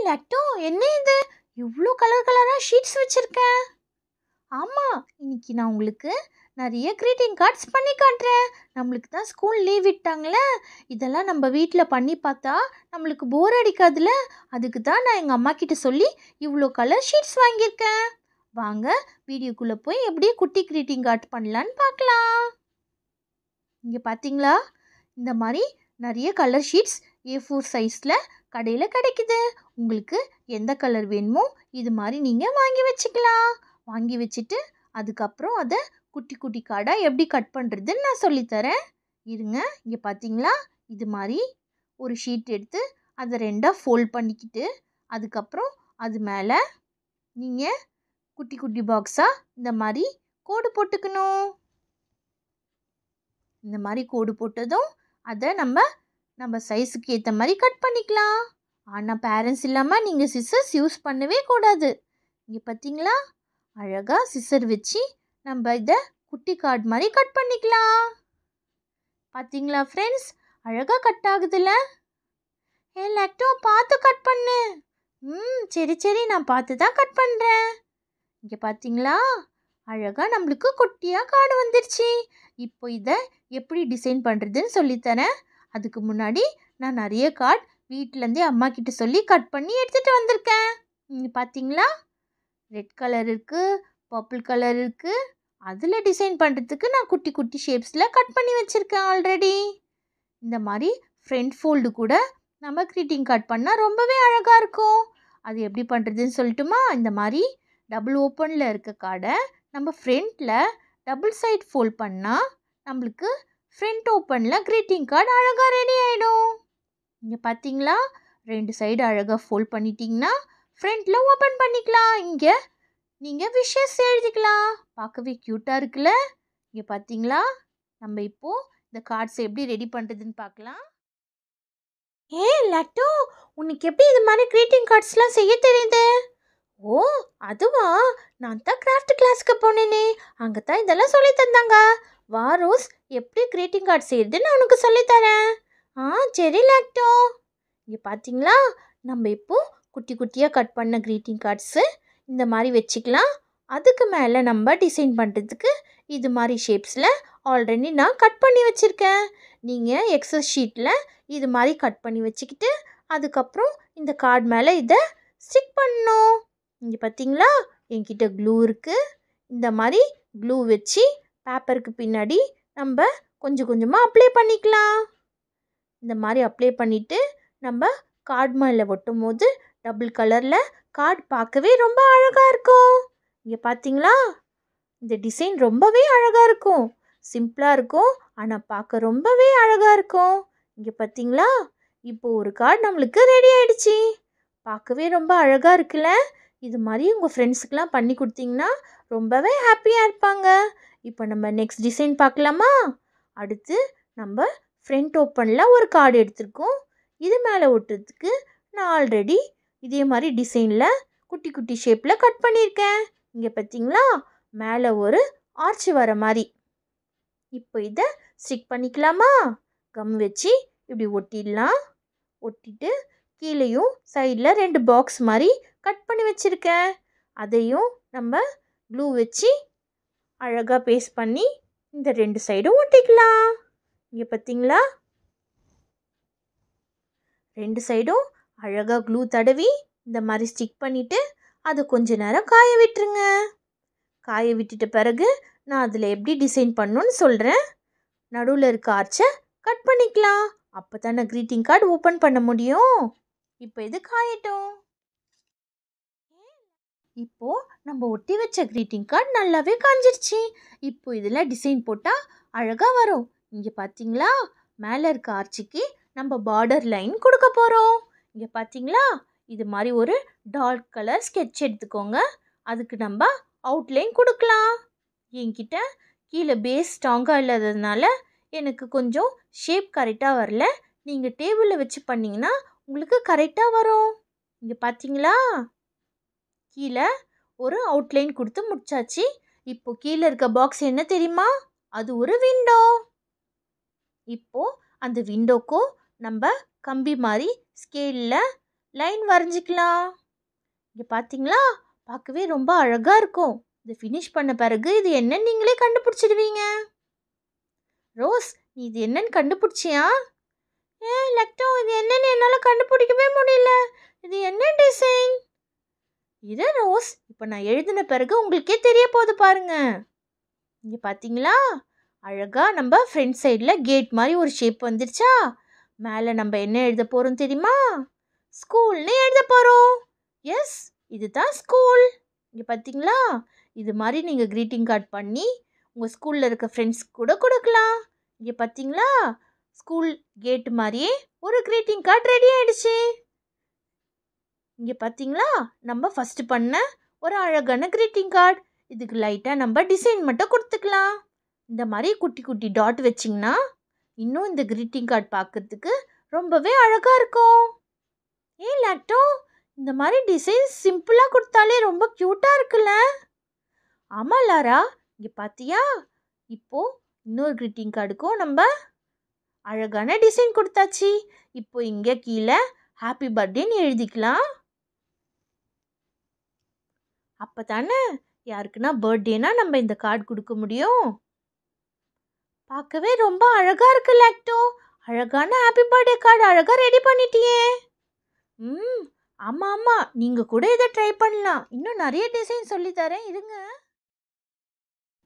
லட்டு என்ன இது இவ்வளோ கலர் கலராக ஷீட்ஸ் வச்சுருக்கேன். ஆமாம், இன்னைக்கு நான் உங்களுக்கு நிறைய க்ரீட்டிங் கார்ட்ஸ் பண்ணி காட்டுறேன். நம்மளுக்கு தான் ஸ்கூல் லீவ் விட்டாங்களே, இதெல்லாம் நம்ம வீட்டில் பண்ணி பார்த்தா நம்மளுக்கு போர் அடிக்காதுல்ல. அதுக்கு தான் நான் எங்கள் அம்மா கிட்ட சொல்லி இவ்வளோ கலர் ஷீட்ஸ் வாங்கியிருக்கேன். வாங்க வீடியோக்குள்ளே போய் எப்படியே குட்டி க்ரீட்டிங் கார்ட் பண்ணலான்னு பார்க்கலாம். இங்கே பார்த்தீங்களா, இந்த மாதிரி நிறைய கலர் ஷீட்ஸ் A4 சைஸில் கடையில் கிடைக்குது. உங்களுக்கு எந்த கலர் வேணுமோ இது மாதிரி நீங்கள் வாங்கி வச்சுக்கலாம். வாங்கி வச்சுட்டு அதுக்கப்புறம் அதை குட்டி குட்டி கார்டாக எப்படி கட் பண்ணுறதுன்னு நான் சொல்லித்தரேன். இருங்க, இங்கே பார்த்தீங்களா, இது மாதிரி ஒரு ஷீட் எடுத்து அதை ரெண்டாக ஃபோல்ட் பண்ணிக்கிட்டு அதுக்கப்புறம் அது மேலே நீங்கள் குட்டி குட்டி பாக்ஸாக இந்த மாதிரி கோடு போட்டுக்கணும். இந்த மாதிரி கோடு போட்டதும் அதை நம்ம சைஸுக்கு ஏற்ற மாதிரி கட் பண்ணிக்கலாம். ஆனால் பேரண்ட்ஸ் இல்லாமல் நீங்கள் சிசர்ஸ் யூஸ் பண்ணவே கூடாது. இங்கே பார்த்தீங்களா, அழகாக சிசர் வச்சு நம்ம இதை குட்டி கார்டு மாதிரி கட் பண்ணிக்கலாம். பார்த்தீங்களா ஃப்ரெண்ட்ஸ், அழகாக கட் ஆகுதுல்ல. லட்டு பார்த்து கட் பண்ணு. சரி சரி, நான் பார்த்து தான் கட் பண்ணுறேன். இங்கே பார்த்தீங்களா, அழகாக நம்மளுக்கு குட்டியாக கார்டு வந்துருச்சு. இப்போ இதை எப்படி டிசைன் பண்ணுறதுன்னு சொல்லித்தரேன். அதுக்கு முன்னாடி நான் நிறைய கார்டு வீட்டிலேருந்தே அம்மா கிட்ட சொல்லி கட் பண்ணி எடுத்துகிட்டு வந்திருக்கேன். இங்கே பார்த்தீங்களா, ரெட் கலர் இருக்குது, பர்பிள் கலர் இருக்குது. அதில் டிசைன் பண்ணுறதுக்கு நான் குட்டி குட்டி ஷேப்ஸில் கட் பண்ணி வச்சுருக்கேன் ஆல்ரெடி. இந்த மாதிரி ஃப்ரண்ட் ஃபோல்டு கூட நம்ம க்ரீட்டிங் கார்ட் பண்ணால் ரொம்பவே அழகாக இருக்கும். அது எப்படி பண்ணுறதுன்னு சொல்லட்டுமா? இந்த மாதிரி டபுள் ஓப்பனில் இருக்க கார்டை நம்ம ஃப்ரண்ட்டில் டபுள் சைட் ஃபோல்ட் பண்ணால் நம்மளுக்கு ஃப்ரண்ட் ஓப்பனில் க்ரீட்டிங் கார்டு அழகாக ரெடி ஆகிடும். இங்கே பார்த்தீங்களா, ரெண்டு சைடு அழகாக ஃபோல்ட் பண்ணிட்டீங்கன்னா ஃப்ரண்ட்டில் ஓப்பன் பண்ணிக்கலாம். இங்கே நீங்கள் விஷஸ் எழுதிக்கலாம். பார்க்கவே க்யூட்டாக இருக்குல்ல. இங்கே பார்த்தீங்களா, நம்ம இப்போது இந்த கார்ட்ஸை எப்படி ரெடி பண்ணுறதுன்னு பார்க்கலாம். லட்டு, உனக்கு எப்படி இது மாதிரி க்ரீட்டிங் கார்ட்ஸ்லாம் செய்ய தெரியுது? ஓ, அதுவா, நான் தான் கிராஃப்ட் கிளாஸ்க்கு போனேனே, அங்கே தான் இதெல்லாம் சொல்லி தந்தாங்க. வா ரோஸ், எப்படி க்ரீட்டிங் கார்ட் செய்யறதுன்னு நான் உனக்கு சொல்லித்தரேன். சரி லட்டு. இங்கே பார்த்தீங்களா, நம்ம இப்போது குட்டி குட்டியாக கட் பண்ண க்ரீட்டிங் கார்ட்ஸு இந்த மாதிரி வச்சுக்கலாம். அதுக்கு மேலே நம்ம டிசைன் பண்ணுறதுக்கு இது மாதிரி ஷேப்ஸில் ஆல்ரெடி நான் கட் பண்ணி வச்சுருக்கேன். நீங்கள் எக்ஸஸ் ஷீட்டில் இது மாதிரி கட் பண்ணி வச்சுக்கிட்டு அதுக்கப்புறம் இந்த கார்டு மேலே இதை ஸ்டிக் பண்ணணும். இங்கே பார்த்தீங்களா, என்கிட்ட க்ளூ இருக்குது. இந்த மாதிரி க்ளூ வச்சு பேப்பருக்கு பின்னாடி நம்ம கொஞ்சம் கொஞ்சமாக அப்ளை பண்ணிக்கலாம். இந்த மாதிரி அப்ளை பண்ணிவிட்டு நம்ம கார்டு மேலே ஒட்டும் போது டபுள் கலரில் கார்டு பார்க்கவே ரொம்ப அழகாக இருக்கும். இங்கே பார்த்தீங்களா, இந்த டிசைன் ரொம்பவே அழகாக இருக்கும். சிம்பிளாக இருக்கும், ஆனால் பார்க்க ரொம்பவே அழகாக இருக்கும். இங்கே பார்த்தீங்களா, இப்போது ஒரு கார்டு நம்மளுக்கு ரெடி ஆகிடுச்சி. பார்க்கவே ரொம்ப அழகாக இருக்குல்ல. இது மாதிரி உங்கள் ஃப்ரெண்ட்ஸுக்கெலாம் பண்ணி கொடுத்தீங்கன்னா ரொம்பவே ஹாப்பியாக இருப்பாங்க. இப்போ நம்ம நெக்ஸ்ட் டிசைன் பார்க்கலாமா? அடுத்து நம்ம ஃப்ரண்ட் ஓப்பனில் ஒரு கார்டு எடுத்திருக்கோம். இது மேலே ஒட்டுறதுக்கு நான் ஆல்ரெடி இதே மாதிரி டிசைனில் குட்டி குட்டி ஷேப்பில் கட் பண்ணியிருக்கேன். இங்கே பார்த்தீங்களா, மேலே ஒரு ஆர்ச் வர மாதிரி. இப்போ இதை ஸ்டிக் பண்ணிக்கலாமா? கம் வச்சு இப்படி ஒட்டிடலாம். ஒட்டிட்டு கீழேயும் சைடில் ரெண்டு பாக்ஸ் மாதிரி கட் பண்ணி வச்சுருக்கேன். அதையும் நம்ம க்ளூ வச்சு அழகாக பேஸ்ட் பண்ணி இந்த ரெண்டு சைடும் ஒட்டிக்கலாம். இங்கே பார்த்தீங்களா, ரெண்டு சைடும் அழகாக க்ளூ தடவி இந்த மாதிரி ஸ்டிக் பண்ணிவிட்டு அதை கொஞ்ச நேரம் காய விட்டுருங்க. காய விட்டுட்ட பிறகு நான் அதில் எப்படி டிசைன் பண்ணணுன்னு சொல்கிறேன். நடுவில் இருக்க ஆர்ச்சை கட் பண்ணிக்கலாம். அப்போ தானே க்ரீட்டிங் கார்டு ஓப்பன் பண்ண முடியும். இப்போ இது காயட்டும். இப்போது நம்ம ஒட்டி வச்ச க்ரீட்டிங் கார்டு நல்லாவே காஞ்சிருச்சு. இப்போ இதில் டிசைன் போட்டால் அழகாக வரும். இங்கே பார்த்தீங்களா, மேலே இருக்க ஆர்ச்சிக்கு நம்ம பார்டர் லைன் கொடுக்க போகிறோம். இங்கே பார்த்தீங்களா, இது மாதிரி ஒரு டார்க் கலர் ஸ்கெட்ச் எடுத்துக்கோங்க. அதுக்கு நம்ம அவுட்லைன் கொடுக்கலாம். என்கிட்ட கீழே பேஸ் ஸ்ட்ராங்காக இல்லாததுனால எனக்கு கொஞ்சம் ஷேப் கரெக்டாக வரல. நீங்கள் டேபிளில் வச்சு பண்ணிங்கன்னா உங்களுக்கு கரெக்டாக வரும். இங்கே பார்த்தீங்களா, கீழே ஒரு அவுட்லைன் கொடுத்து முடிச்சாச்சு. இப்போ கீழே இருக்க பாக்ஸ் என்ன தெரியுமா? அது ஒரு விண்டோ. இப்போது அந்த விண்டோக்கும் நம்ம கம்பி மாதிரி ஸ்கேலில் லைன் வரைஞ்சிக்கலாம். இங்கே பார்த்தீங்களா, பார்க்கவே ரொம்ப அழகாக இருக்கும். இது ஃபினிஷ் பண்ண பிறகு இது என்னன்னு நீங்களே கண்டுபிடிச்சிடுவீங்க. ரோஸ், நீ இது என்னன்னு கண்டுபிடிச்சியா? லக்டோ, இது என்னன்னு என்னால் கண்டுபிடிக்கவே முடியல. இது என்ன டிசைன்? இது ரோஸ், இப்போ நான் எழுதின பிறகு உங்களுக்கே தெரிய போகுது பாருங்க. இங்கே பார்த்தீங்களா, அழகாக நம்ம ஃப்ரண்ட் சைடில் கேட் மாதிரி ஒரு ஷேப் வந்துருச்சா? மேலே நம்ம என்ன எழுத போகிறோம் தெரியுமா? ஸ்கூல்னு எழுத போகிறோம். எஸ், இதுதான் ஸ்கூல். இங்கே பார்த்தீங்களா, இது மாதிரி நீங்கள் க்ரீட்டிங் கார்டு பண்ணி உங்கள் ஸ்கூலில் இருக்க ஃப்ரெண்ட்ஸ்க்கு கூட கொடுக்கலாம். இங்கே பார்த்தீங்களா, ஸ்கூல் கேட் மாதிரியே ஒரு க்ரீட்டிங் கார்டு ரெடி ஆகிடுச்சு. இங்கே பார்த்தீங்களா, நம்ம ஃபஸ்ட்டு பண்ண ஒரு அழகான க்ரீட்டிங் கார்டு. இதுக்கு லைட்டாக நம்ம டிசைன் மட்டும் கொடுத்துக்கலாம். இந்த மாதிரி குட்டி குட்டி டாட் வச்சிங்கன்னா இன்னும் இந்த க்ரீட்டிங் கார்டு பார்க்கறதுக்கு ரொம்பவே அழகாக இருக்கும். லாக்டோ, இந்த மாதிரி டிசைன் சிம்பிளாக கொடுத்தாலே ரொம்ப க்யூட்டாக இருக்குல்ல? ஆமாம் லாரா, இங்கே பார்த்தியா, இப்போது இன்னொரு க்ரீட்டிங் கார்டுக்கும் நம்ம அழகான டிசைன் கொடுத்தாச்சு. இப்போ இங்கே கீழே ஹாப்பி பர்த்டேன்னு எழுதிக்கலாம். அப்போ தானே யாருக்குன்னா பர்த்டேனா நம்ம இந்த கார்டு கொடுக்க முடியும். பார்க்கவே ரொம்ப அழகாக இருக்கு லாக்டோ. அழகான ஹாப்பி பர்த்டே கார்டு அழகாக ரெடி பண்ணிட்டியே. ஆமாம் ஆமாம், நீங்கள் கூட இதை ட்ரை பண்ணலாம். இன்னும் நிறைய டிசைன் சொல்லித்தரேன், இருங்க.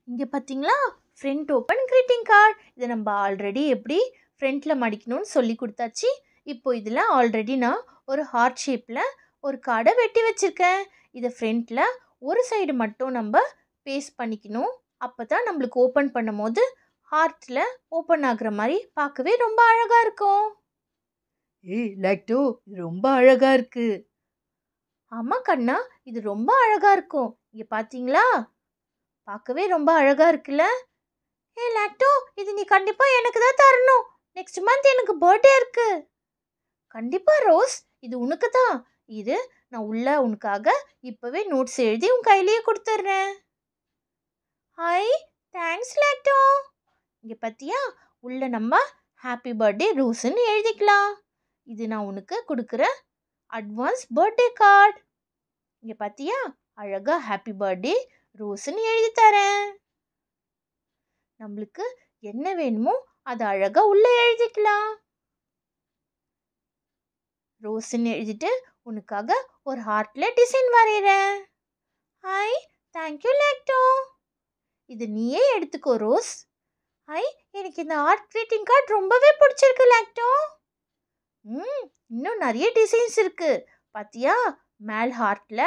இங்கே பார்த்தீங்களா, ஃப்ரண்ட் ஓப்பன் க்ரீட்டிங் கார்டு. இதை நம்ம ஆல்ரெடி எப்படி ஃப்ரண்ட்டில் மடிக்கணும்னு சொல்லி கொடுத்தாச்சு. இப்போ இதில் ஆல்ரெடி நான் ஒரு ஹார்ட் ஷேப்பில் ஒரு கார்டை வெட்டி வச்சுருக்கேன். இதை ஃப்ரண்ட்டில் ஒரு சைடு மட்டும் நம்ம பேஸ்ட் பண்ணிக்கணும். அப்போ தான் நம்மளுக்கு ஓப்பன் பண்ணும் போது ஹார்ட்டில் ஓப்பன் ஆகுற மாதிரி பார்க்கவே ரொம்ப அழகாக இருக்கும். லாக்டோ, இது ரொம்ப அழகாக இருக்கு. ஆமாம் கண்ணா, இது ரொம்ப அழகாக இருக்கும். இங்கே பார்த்தீங்களா, பார்க்கவே ரொம்ப அழகாக இருக்குல்ல? லாக்டோ, இது நீ கண்டிப்பாக எனக்கு தான் தரணும். நெக்ஸ்ட் மந்த் எனக்கு பர்த்டே இருக்கு. கண்டிப்பாக ரோஸ், இது உனக்கு தான். இது நான் உனக்காக இப்போவே நோட்ஸ் எழுதி உன் கையிலேயே கொடுத்துட்றேன். Hi, thanks lacto. இங்கே பார்த்தியா, உள்ள நம்ம ஹாப்பி பர்த்டே ரோஸ்ன்னு எழுதிக்கலாம். இது நான் உனக்கு கொடுக்குற அட்வான்ஸ் பர்த்டே கார்டு. இங்கே பார்த்தியா, அழகாக ஹாப்பி பர்த்டே ரோஸ்ன்னு எழுதி தரேன். நம்மளுக்கு என்ன வேணுமோ அதை அழகாக உள்ளே எழுதிக்கலாம். ரோஸ்ன்னு எழுதிட்டு உனக்காக ஒரு ஹார்ட்டில் டிசைன் வரைகிறேன். Hi, thank you lacto. இது நீயே எடுத்துக்கோ ரோஸ். ஹாய், எனக்கு இந்த ஆர்ட் க்ரீட்டிங் கார்டு ரொம்பவே பிடிச்சிருக்கு லாக்டோ. இன்னும் நிறைய டிசைன்ஸ் இருக்குது. பார்த்தியா, மேல் ஹார்ட்டில்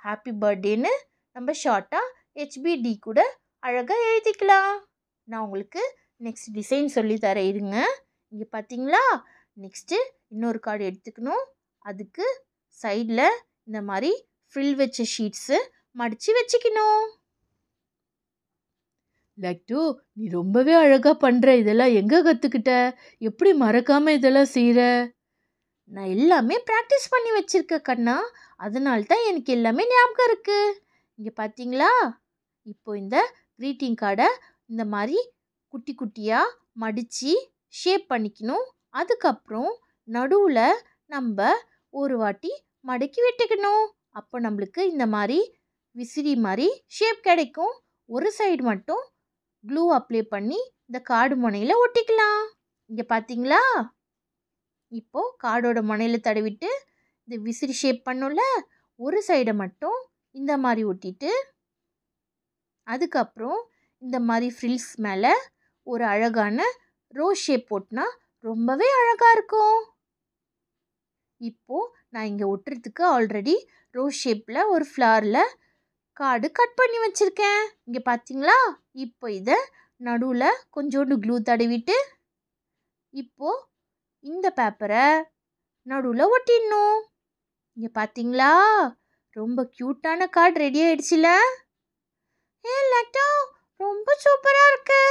ஹாப்பி பர்த்டேன்னு நம்ம ஷார்ட்டாக HBD கூட அழகாக எழுதிக்கலாம். நான் உங்களுக்கு நெக்ஸ்ட் டிசைன் சொல்லித்தரேன், இருங்க. இங்கே பார்த்தீங்களா, நெக்ஸ்ட்டு இன்னொரு கார்டு எடுத்துக்கணும். அதுக்கு சைடில் இந்த மாதிரி ஃப்ரில் வச்ச ஷீட்ஸு மடித்து வச்சுக்கணும். லாக்டோ, நீ ரொம்பவே அழகாக பண்ணுற. இதெல்லாம் எங்கே கற்றுக்கிட்ட? எப்படி மறக்காமல் இதெல்லாம் செய்கிற? நான் எல்லாமே ப்ராக்டிஸ் பண்ணி வச்சுருக்கேன் கண்ணா. அதனால தான் எனக்கு எல்லாமே ஞாபகம் இருக்குது. இங்கே பார்த்தீங்களா, இப்போ இந்த க்ரீட்டிங் கார்டை இந்த மாதிரி குட்டி குட்டியாக மடித்து ஷேப் பண்ணிக்கணும். அதுக்கப்புறம் நடுவில் நம்ம ஒரு வாட்டி மடக்கி விட்டுக்கணும். அப்போ நம்மளுக்கு இந்த மாதிரி விசிறி மாதிரி ஷேப் கிடைக்கும். ஒரு சைடு மட்டும் க்ளூ அப்ளை பண்ணி இந்த கார்டு முனையில் ஒட்டிக்கலாம். இங்கே பார்த்தீங்களா, இப்போது கார்டோட முனையில் தடவிட்டு இந்த விசிறி ஷேப் பண்ணோம்ல, ஒரு சைடை மட்டும் இந்த மாதிரி ஒட்டிட்டு அதுக்கப்புறம் இந்த மாதிரி ஃப்ரில்ஸ் மேலே ஒரு அழகான ரோஸ் ஷேப் போட்டினா ரொம்பவே அழகாக இருக்கும். இப்போது நான் இங்கே ஒட்டுறதுக்கு ஆல்ரெடி ரோஸ் ஷேப்பில் ஒரு ஃப்ளாரில் கார்டு கட் பண்ணி வச்சுருக்கேன். இங்கே பார்த்தீங்களா, இப்போ இதை நடுவில் கொஞ்சோண்டு க்ளூ தடவிட்டு இப்போது இந்த பேப்பரை நடுவில் ஒட்டிடணும். இங்கே பார்த்தீங்களா, ரொம்ப க்யூட்டான கார்டு ரெடி ஆகிடுச்சுல? லாக்டோ, ரொம்ப சூப்பராக இருக்கு.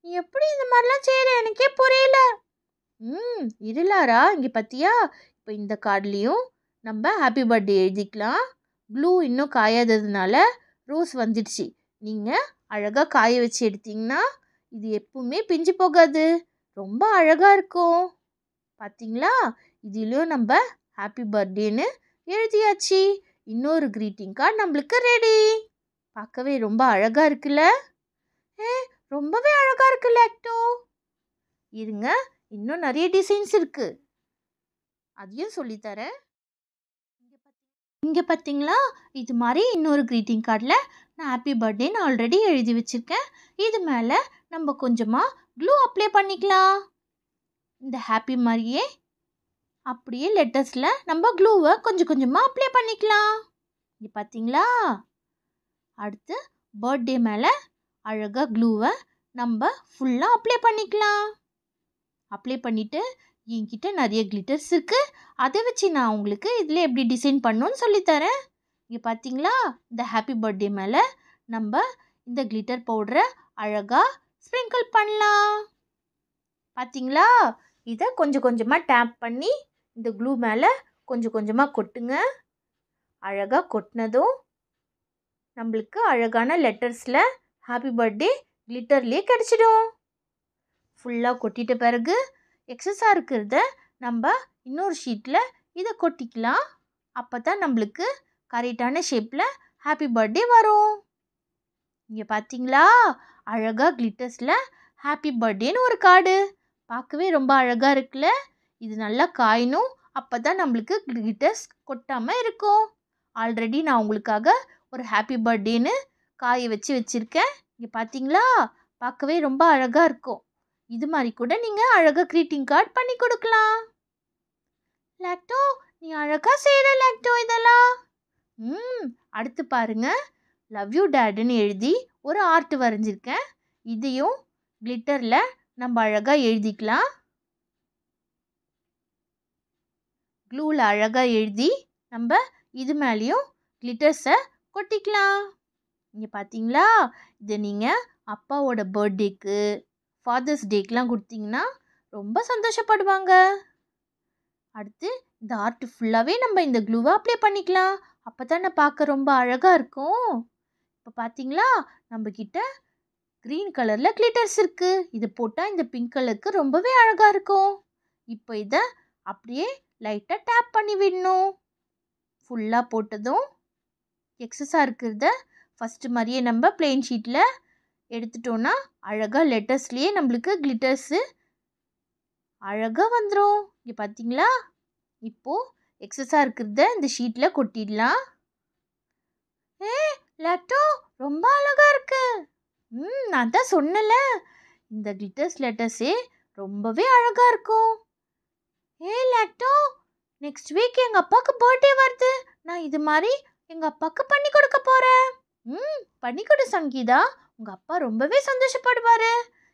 நீ எப்படி இந்த மாதிரிலாம் செய்கிற எனக்கே புரியல. இருளாரா, இங்கே பார்த்தியா, இப்போ இந்த கார்ட்லேயும் நம்ம ஹாப்பி பர்த்டே எழுதிக்கலாம். க்ளூ இன்னும் காயாததுனால ரோஸ் வந்துடுச்சு. நீங்கள் அழகாக காய வச்சு எடுத்திங்கன்னா இது எப்பவுமே பிஞ்சு போகாது, ரொம்ப அழகாக இருக்கும். பார்த்தீங்களா, இதுலேயும் நம்ம ஹாப்பி பர்த்டேன்னு எழுதியாச்சு. இன்னொரு greeting கார்டு நம்மளுக்கு ரெடி. பார்க்கவே ரொம்ப அழகா இருக்குல்ல? ரொம்பவே அழகா இருக்கு லாக்டோ. இருங்க, இன்னும் நிறைய டிசைன்ஸ் இருக்கு, அதையும் சொல்லித்தரேன். இங்கே பார்த்தீங்களா, இது மாதிரி இன்னொரு greeting கார்டில் நான் ஹாப்பி பர்த்டேன்னு ஆல்ரெடி எழுதி வச்சுருக்கேன். இது மேலே நம்ம கொஞ்சமாக க்ளூ அப்ளை பண்ணிக்கலாம். இந்த ஹாப்பி மாதிரியே அப்படியே லெட்டர்ஸில் நம்ம க்ளூவை கொஞ்சம் கொஞ்சமாக அப்ளை பண்ணிக்கலாம். இங்கே பார்த்தீங்களா? அடுத்து பர்த்டே மேலே அழகாக க்ளூவை நம்ம ஃபுல்லாக அப்ளை பண்ணிக்கலாம். அப்ளை பண்ணிவிட்டு என்கிட்ட நிறைய கிளிட்டர்ஸ் இருக்குது, அதை வச்சு நான் உங்களுக்கு இதில் எப்படி டிசைன் பண்ணணும்னு சொல்லித்தரேன். இங்கே பார்த்தீங்களா, இந்த ஹாப்பி பர்த்டே மேலே நம்ம இந்த கிளிட்டர் பவுடரை அழகாக ஸ்ப்ரிங்கிள் பண்ணலாம். பார்த்தீங்களா? இதை கொஞ்சம் கொஞ்சமாக டேப் பண்ணி இந்த க்ளூ மேலே கொஞ்சம் கொஞ்சமாக கொட்டுங்க. அழகாக கொட்டினதும் நம்மளுக்கு அழகான லெட்டர்ஸில் ஹாப்பி பர்த்டே கிளிட்டர்லேயே கிடச்சிடும். ஃபுல்லாக கொட்டிட்ட பிறகு எக்ஸஸாக இருக்கிறத நம்ம இன்னொரு ஷீட்டில் இதை கொட்டிக்கலாம். அப்போ தான் நம்மளுக்கு கரெக்டான ஷேப்பில் ஹாப்பி பர்த்டே வரும். இங்கே பார்த்தீங்களா, அழகாக கிளிட்டர்ஸில் ஹாப்பி பர்த்டேன்னு ஒரு கார்டு. பார்க்கவே ரொம்ப அழகாக இருக்குல்ல? இது நல்லா காயணும், அப்போ தான் நம்மளுக்கு கிளிட்டர்ஸ் கொட்டாமல் இருக்கும். ஆல்ரெடி நான் உங்களுக்காக ஒரு ஹாப்பி பர்த்டேன்னு காய வச்சு வச்சுருக்கேன். இங்கே பார்த்தீங்களா, பார்க்கவே ரொம்ப அழகாக இருக்கும். இது மாதிரி கூட நீங்கள் அழகாக greeting கார்டு பண்ணி கொடுக்கலாம். லாக்டோ, நீ அழகாக செய்கிற லாக்டோ இதெல்லாம். அடுத்து பாருங்க, லவ் யூ டேடுன்னு எழுதி ஒரு ஆர்ட் வரைஞ்சிருக்கேன். இதையும் கிளிட்டரில் நம்ம அழகாக எழுதிக்கலாம். க்ளூவில் அழகாக எழுதி நம்ம இது மேலேயும் கிளிட்டர்ஸை கொட்டிக்கலாம். இங்கே பார்த்தீங்களா, இதை நீங்கள் அப்பாவோட பர்த்டேக்கு, ஃபாதர்ஸ் டேக்கெலாம் கொடுத்தீங்கன்னா ரொம்ப சந்தோஷப்படுவாங்க. அடுத்து இந்த ஆர்ட் ஃபுல்லாகவே நம்ம இந்த க்ளூவை அப்ளை பண்ணிக்கலாம். அப்போ தானே பார்க்க ரொம்ப அழகாக இருக்கும். இப்போ பார்த்தீங்களா, நம்மக்கிட்ட க்ரீன் கலரில் கிளிட்டர்ஸ் இருக்குது. இது போட்டால் இந்த பிங்க் கலருக்கு ரொம்பவே அழகாக இருக்கும். இப்போ இதை அப்படியே லைட்டாக டேப் பண்ணி விடணும். ஃபுல்லாக போட்டதும் எக்ஸஸாக இருக்கிறத ஃபஸ்ட்டு மாதிரியே நம்ம பிளெயின் ஷீட்டில் எடுத்துட்டோன்னா அழகாக லெட்டர்ஸ்லேயே நம்மளுக்கு கிளிட்டர்ஸு அழகாக வந்துடும். இங்கே பார்த்தீங்களா, இப்போது எக்ஸஸாக இருக்கிறத இந்த ஷீட்டில் கொட்டிடலாம். லாக்டோ, ரொம்ப அழகாக இருக்கு. நான் தான் சொன்னல, இந்த கிளிட்டர்ஸ் லெட்டர்ஸே ரொம்பவே அழகாக இருக்கும். லாக்டோ, நெக்ஸ்ட் வீக் எங்கள் அப்பாவுக்கு பர்த்டே வருது. நான் இது மாதிரி எங்கள் அப்பாவுக்கு பண்ணி கொடுக்க போகிறேன். பண்ணி கொடு சங்கீதா, உங்கள் அப்பா ரொம்பவே சந்தோஷப்படுவார்.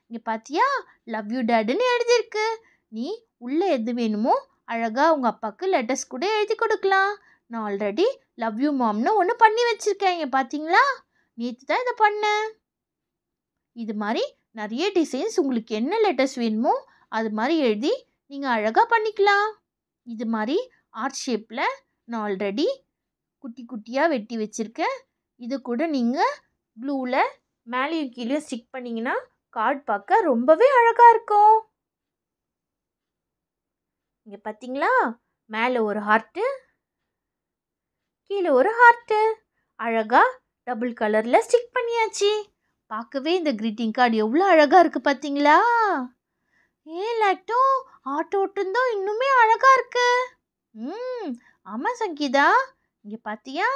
இங்கே பார்த்தியா, லவ் யூ டேடுன்னு எழுதியிருக்கு. நீ உள்ளே எது வேணுமோ அழகாக உங்கள் அப்பாவுக்கு லெட்டர்ஸ் கூட எழுதி கொடுக்கலாம். நான் ஆல்ரெடி லவ் யூ மாம்னு ஒன்று பண்ணி வச்சுருக்கேன். இங்கே பார்த்தீங்களா, நேற்று தான் இதை பண்ணேன். இது மாதிரி நிறைய டிசைன்ஸ் உங்களுக்கு என்ன லெட்டர்ஸ் வேணுமோ அது மாதிரி எழுதி நீங்கள் அழகாக பண்ணிக்கலாம். இது மாதிரி ஆர்ட் ஷேப்பில் நான் ஆல்ரெடி குட்டி குட்டியாக வெட்டி வச்சுருக்கேன். இது கூட நீங்கள் க்ளூவில் மேலேயும் கீழே ஸ்டிக் பண்ணிங்கன்னா கார்டு பார்க்க ரொம்பவே அழகாக இருக்கும். இங்கே பார்த்தீங்களா, மேலே ஒரு ஹார்ட்டு, கீழே ஒரு ஹார்ட்டு அழகாக டபுள் கலரில் ஸ்டிக் பண்ணியாச்சு. பார்க்கவே இந்த greeting கார்டு எவ்வளோ அழகாக இருக்குது பார்த்தீங்களா? லாக்டோ, ஆர்ட் ஒட்டுந்தான் இன்னுமே அழகாக இருக்கு. ஆமாம் சங்கீதா, இங்கே பார்த்தியா,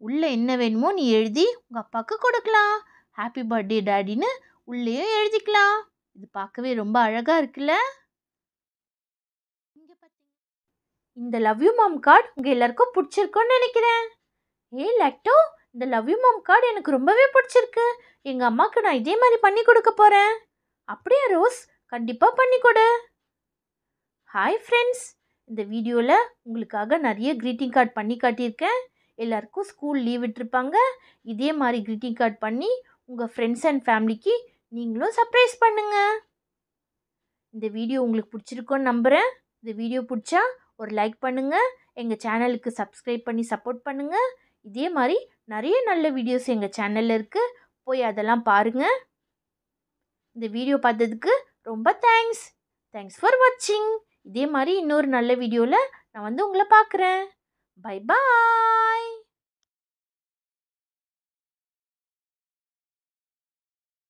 உள்ளே என்ன வேணுமோ நீ எழுதி உங்கள் அப்பாவுக்கு கொடுக்கலாம். ஹாப்பி பர்த்டே டாடின்னு உள்ளேயும் எழுதிக்கலாம். இது பார்க்கவே ரொம்ப அழகாக இருக்குல்ல? இந்த லவ் யூ மாம் கார்டு உங்கள் எல்லாருக்கும் பிடிச்சிருக்குன்னு நினைக்கிறேன். லாக்டோ, இந்த லவ் யூ மாம் கார்டு எனக்கு ரொம்பவே பிடிச்சிருக்கு. எங்கள் அம்மாவுக்கு நான் இதே மாதிரி பண்ணி கொடுக்க போகிறேன். அப்படியா ரோஸ்? கண்டிப்பாக பண்ணி கொடு. ஹாய் ஃப்ரெண்ட்ஸ், இந்த வீடியோவில் உங்களுக்காக நிறைய greeting கார்டு பண்ணி காட்டியிருக்கேன். எல்லாருக்கும் ஸ்கூல் லீவ் விட்டுருப்பாங்க. இதே மாதிரி greeting கார்டு பண்ணி உங்கள் ஃப்ரெண்ட்ஸ் அண்ட் ஃபேமிலிக்கு நீங்களும் சர்ப்ரைஸ் பண்ணுங்கள். இந்த வீடியோ உங்களுக்கு பிடிச்சிருக்கோன்னு நம்புகிறேன். இந்த வீடியோ பிடிச்சா ஒரு லைக் பண்ணுங்கள், எங்கள் சேனலுக்கு சப்ஸ்கிரைப் பண்ணி சப்போர்ட் பண்ணுங்கள். இதே மாதிரி நிறைய நல்ல வீடியோஸ் எங்கள் சேனலில் இருக்குது, போய் அதெல்லாம் பாருங்கள். இந்த வீடியோ பார்த்ததுக்கு ரொம்ப தேங்க்ஸ் ஃபார் வாட்சிங். இதே மாதிரி இன்னொரு நல்ல வீடியோவில் நான் வந்து உங்களை பார்க்குறேன். Bye bye.